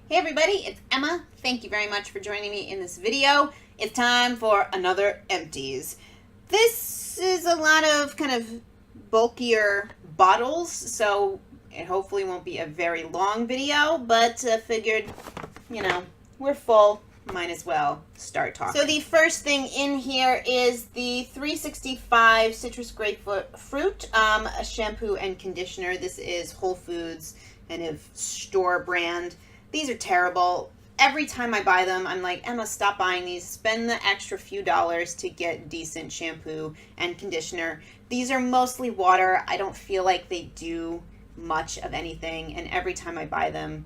Hey everybody, it's Emma. Thank you very much for joining me in this video. It's time for another Empties. This is a lot of kind of bulkier bottles, so it hopefully won't be a very long video, but figured, you know, we're full. Might as well start talking. So the first thing in here is the 365 Citrus Grapefruit a shampoo and conditioner. This is Whole Foods kind of store brand. These are terrible. Every time I buy them, I'm like, Emma, stop buying these. Spend the extra few dollars to get decent shampoo and conditioner. These are mostly water. I don't feel like they do much of anything, and every time I buy them,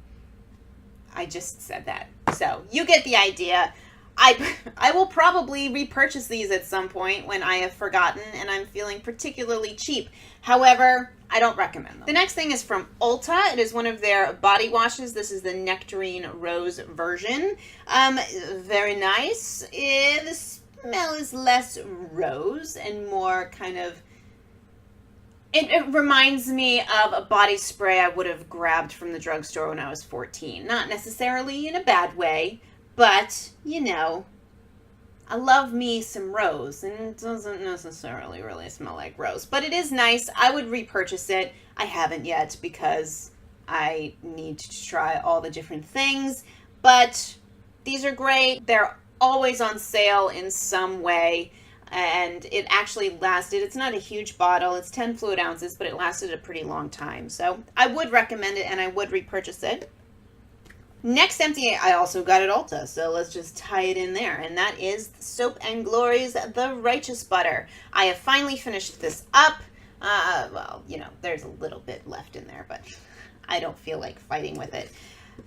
I just said that. So you get the idea. I will probably repurchase these at some point when I have forgotten and I'm feeling particularly cheap. However, I don't recommend them. The next thing is from Ulta. It is one of their body washes. This is the Nectarine Rose version. Very nice. The smell is less rose and more kind of... It reminds me of a body spray I would have grabbed from the drugstore when I was 14. Not necessarily in a bad way, but, you know, I love me some rose, and it doesn't necessarily really smell like rose. But it is nice. I would repurchase it. I haven't yet because I need to try all the different things. But these are great. They're always on sale in some way. And it actually lasted, it's not a huge bottle, it's 10 fluid ounces, but it lasted a pretty long time. So I would recommend it and I would repurchase it. Next empty I also got at Ulta, so let's just tie it in there. And that is Soap & Glory's The Righteous Butter. I have finally finished this up. Well, you know, there's a little bit left in there, but I don't feel like fighting with it.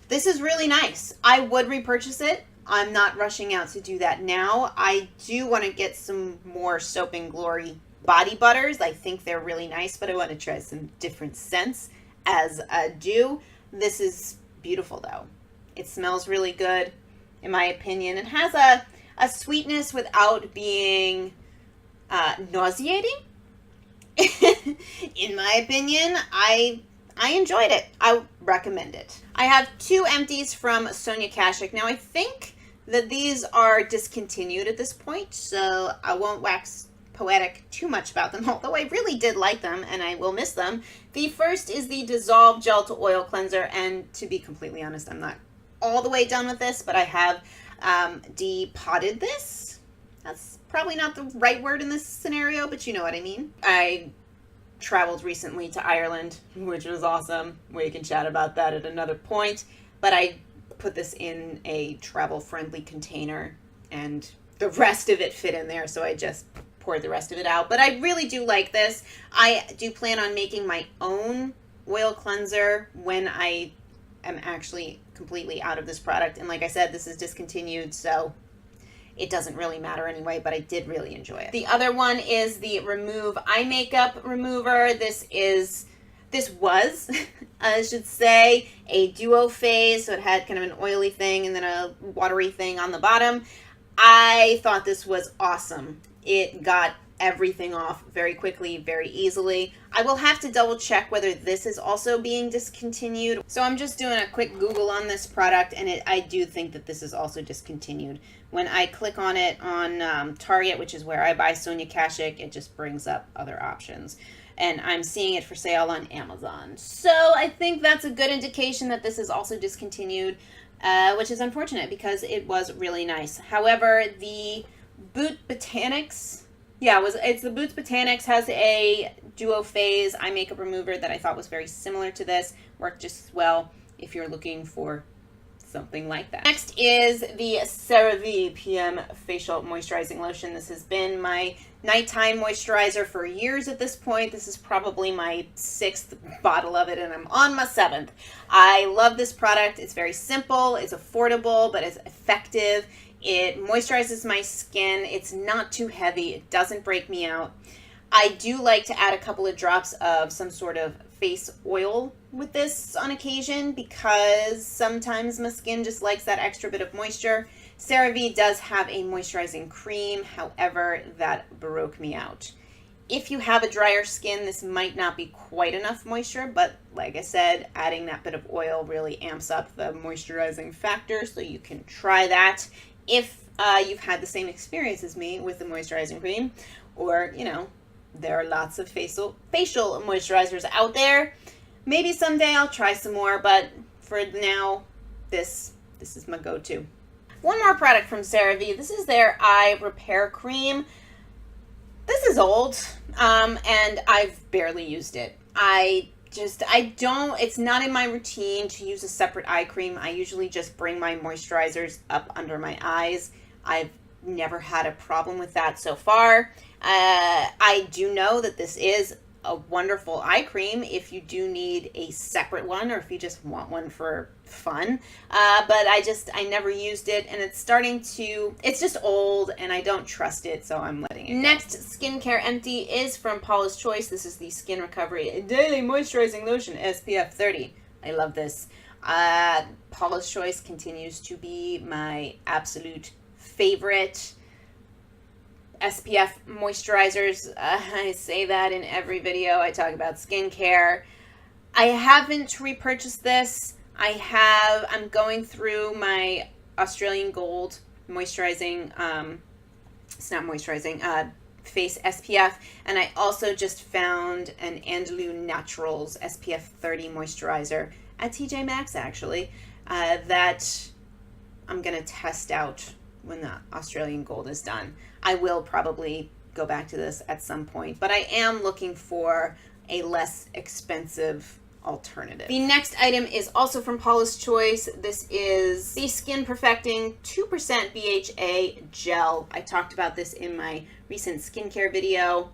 This is really nice. I would repurchase it. I'm not rushing out to do that now. I do want to get some more Soap & Glory body butters. I think they're really nice, but I want to try some different scents as I do. This is beautiful, though. It smells really good, in my opinion. It has a sweetness without being nauseating. In my opinion, I enjoyed it. I recommend it. I have two empties from Sonia Kashuk. Now, I think that these are discontinued at this point, so I won't wax poetic too much about them, although I really did like them and I will miss them. The first is the Dissolve Gel to Oil Cleanser, and to be completely honest, I'm not all the way done with this, but I have depotted this. That's probably not the right word in this scenario, but you know what I mean. I traveled recently to Ireland, which was awesome. We can chat about that at another point, but I put this in a travel-friendly container and the rest of it fit in there, so I just poured the rest of it out. But I really do like this. I do plan on making my own oil cleanser when I am actually completely out of this product, and like I said, this is discontinued, so it doesn't really matter anyway, but I did really enjoy it. The other one is the Remove Eye Makeup Remover. This was, I should say, a duo phase, so it had kind of an oily thing and then a watery thing on the bottom. I thought this was awesome. It got everything off very quickly, very easily. I will have to double check whether this is also being discontinued. So I'm just doing a quick Google on this product, and I do think that this is also discontinued. When I click on it on Target, which is where I buy Sonia Kashuk, it just brings up other options. And I'm seeing it for sale on Amazon. So I think that's a good indication that this is also discontinued, which is unfortunate because it was really nice. However, the Boot Botanics, it's the Boots Botanics, has a duo phase eye makeup remover that I thought was very similar to this. Worked just as well if you're looking for something like that. Next is the Cerave PM Facial Moisturizing Lotion. This has been my nighttime moisturizer for years at this point. This is probably my 6th bottle of it, and I'm on my 7th. I love this product. It's very simple, it's affordable, but it's effective. It moisturizes my skin. It's not too heavy. It doesn't break me out. I do like to add a couple of drops of some sort of face oil with this on occasion because sometimes my skin just likes that extra bit of moisture. Cerave does have a moisturizing cream, however, that broke me out. If you have a drier skin, this might not be quite enough moisture, but like I said, adding that bit of oil really amps up the moisturizing factor, so you can try that if you've had the same experience as me with the moisturizing cream, or, you know, there are lots of facial moisturizers out there. Maybe someday I'll try some more, but for now, this is my go-to. One more product from Cerave. This is their eye repair cream. This is old, and I've barely used it. It's not in my routine to use a separate eye cream. I usually just bring my moisturizers up under my eyes. I've never had a problem with that so far. I do know that this is a wonderful eye cream if you do need a separate one, or if you just want one for fun. But I never used it, and it's just old, and I don't trust it, so I'm letting it go. Next skincare empty is from Paula's Choice. This is the Skin Recovery Daily Moisturizing Lotion SPF 30. I love this. Paula's Choice continues to be my absolute favorite SPF moisturizers. I say that in every video I talk about skincare. I haven't repurchased this. I'm going through my Australian Gold moisturizing, it's not moisturizing, face SPF, and I also just found an Andalou Naturals SPF 30 moisturizer at TJ Maxx, actually, that I'm going to test out when the Australian Gold is done. I will probably go back to this at some point, but I am looking for a less expensive alternative. The next item is also from Paula's Choice. This is the Skin Perfecting 2% BHA Gel. I talked about this in my recent skincare video.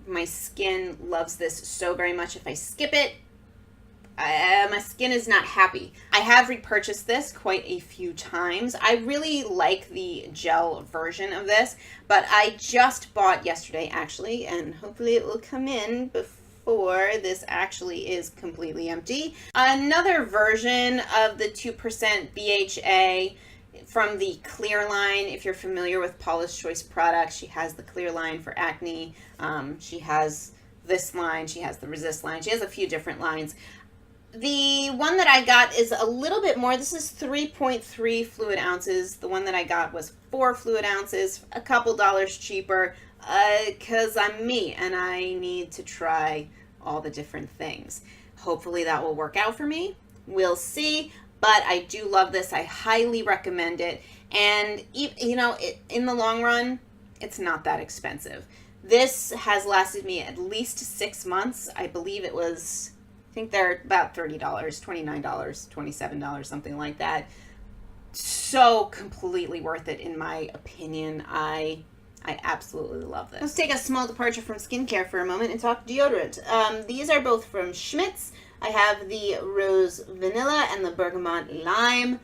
My skin loves this so very much. If I skip it, my skin is not happy. I have repurchased this quite a few times. I really like the gel version of this, but I just bought yesterday, actually, and hopefully it will come in before this actually is completely empty, another version of the 2% BHA from the clear line. If you're familiar with Paula's Choice products, she has the clear line for acne. She has this line. She has the resist line. She has a few different lines. The one that I got is a little bit more. This is 3.3 fluid ounces. The one that I got was 4 fluid ounces, a couple dollars cheaper, because I'm me and I need to try all the different things. Hopefully that will work out for me. We'll see, but I do love this. I highly recommend it. And, you know, in the long run, it's not that expensive. This has lasted me at least 6 months. I believe it was, I think they're about $30, $29, $27, something like that. So completely worth it, in my opinion. I absolutely love this. Let's take a small departure from skincare for a moment and talk deodorant. These are both from Schmidt's. I have the Rose+Vanilla and the Bergamot+Lime.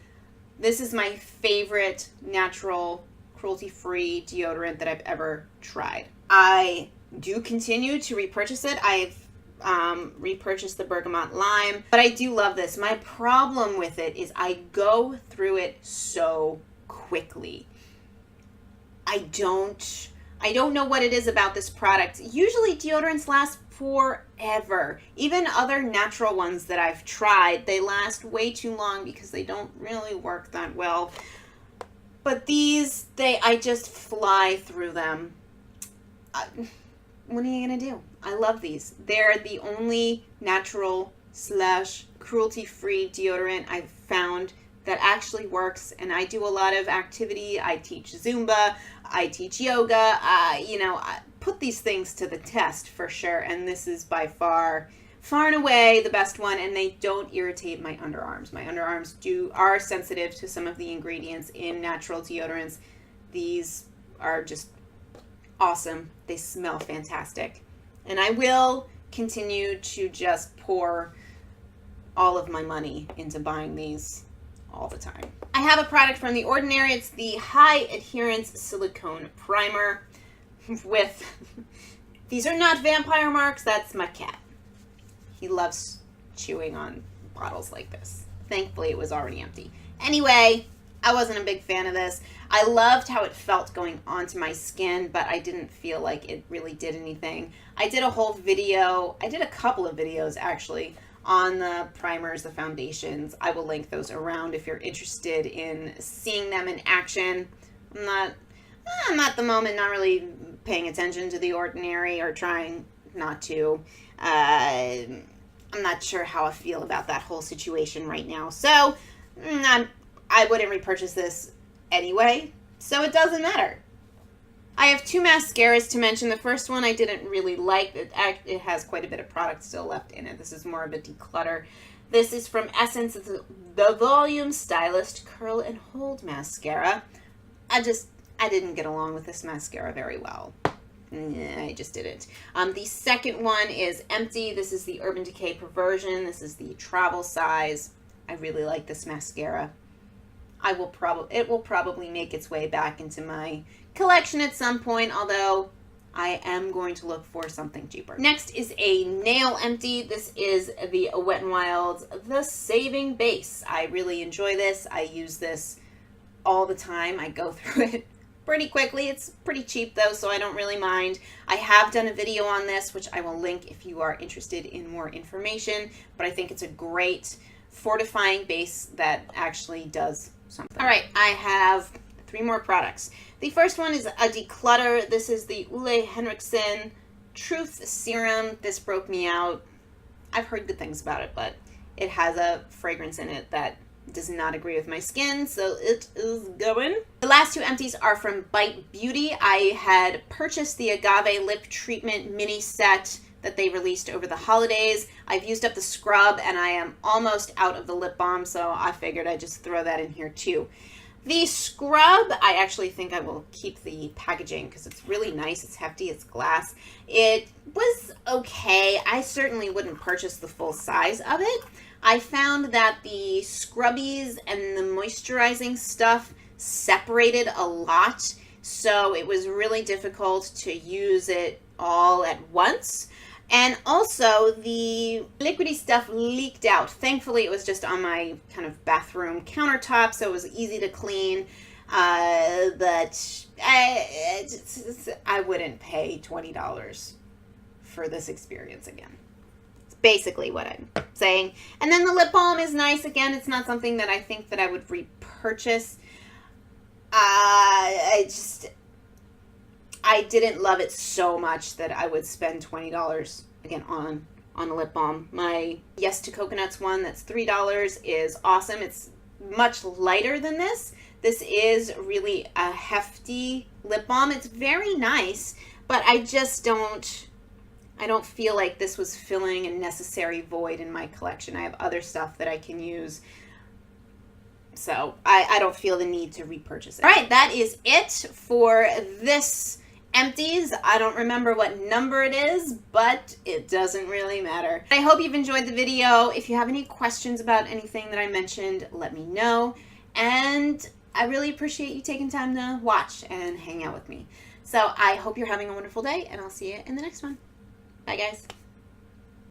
This is my favorite natural, cruelty-free deodorant that I've ever tried. I do continue to repurchase it. I've repurchased the Bergamot+Lime, but I do love this. My problem with it is I go through it so quickly. I don't know what it is about this product. Usually deodorants last forever. Even other natural ones that I've tried, they last way too long because they don't really work that well. But these, I just fly through them. What are you gonna do? I love these. They're the only natural / cruelty-free deodorant I've found that actually works. And I do a lot of activity. I teach Zumba. I teach yoga. I put these things to the test for sure. And this is by far and away the best one. And they don't irritate my underarms. My underarms are sensitive to some of the ingredients in natural deodorants. These are just awesome. They smell fantastic. And I will continue to just pour all of my money into buying these all the time. I have a product from The Ordinary. It's the High Adherence Silicone Primer with, these are not vampire marks, that's my cat. He loves chewing on bottles like this. Thankfully, it was already empty. Anyway, I wasn't a big fan of this. I loved how it felt going onto my skin, but I didn't feel like it really did anything. I did a whole video, I did a couple of videos actually, on the primers, the foundations. I will link those around if you're interested in seeing them in action. I'm at the moment not really paying attention to The Ordinary, or trying not to. I'm not sure how I feel about that whole situation right now. So I wouldn't repurchase this anyway, so it doesn't matter. I have two mascaras to mention. The first one I didn't really like. It has quite a bit of product still left in it. This is more of a declutter. This is from Essence. It's the Volume Stylist Curl and Hold Mascara. I didn't get along with this mascara very well. I just didn't. The second one is Empty. This is the Urban Decay Perversion. This is the travel size. I really like this mascara. It will probably make its way back into my collection at some point, although I am going to look for something cheaper. Next is a nail empty. This is the Wet n Wild's The Saving Base. I really enjoy this. I use this all the time. I go through it pretty quickly. It's pretty cheap though, so I don't really mind. I have done a video on this, which I will link if you are interested in more information, but I think it's a great fortifying base that actually does something. All right, I have 3 more products. The first one is a declutter. This is the Ole Henriksen Truth Serum. This broke me out. I've heard good things about it, but it has a fragrance in it that does not agree with my skin, so it is going. The last 2 empties are from Bite Beauty. I had purchased the Agave Lip Treatment mini set that they released over the holidays. I've used up the scrub and I am almost out of the lip balm, so I figured I'd just throw that in here too. The scrub, I actually think I will keep the packaging because it's really nice. It's hefty, it's glass. It was okay. I certainly wouldn't purchase the full size of it. I found that the scrubbies and the moisturizing stuff separated a lot, so it was really difficult to use it all at once. And also, the liquidy stuff leaked out. Thankfully, it was just on my kind of bathroom countertop, so it was easy to clean. But I wouldn't pay $20 for this experience again. It's basically what I'm saying. And then the lip balm is nice. Again, it's not something that I think that I would repurchase. I didn't love it so much that I would spend $20 again on a lip balm. My Yes to Coconuts one that's $3 is awesome. It's much lighter than this. This is really a hefty lip balm. It's very nice, but I don't feel like this was filling a necessary void in my collection. I have other stuff that I can use, so I don't feel the need to repurchase it. All right, that is it for this Empties. I don't remember what number it is, but it doesn't really matter. I hope you've enjoyed the video. If you have any questions about anything that I mentioned, let me know. And I really appreciate you taking time to watch and hang out with me. So I hope you're having a wonderful day, and I'll see you in the next one. Bye, guys.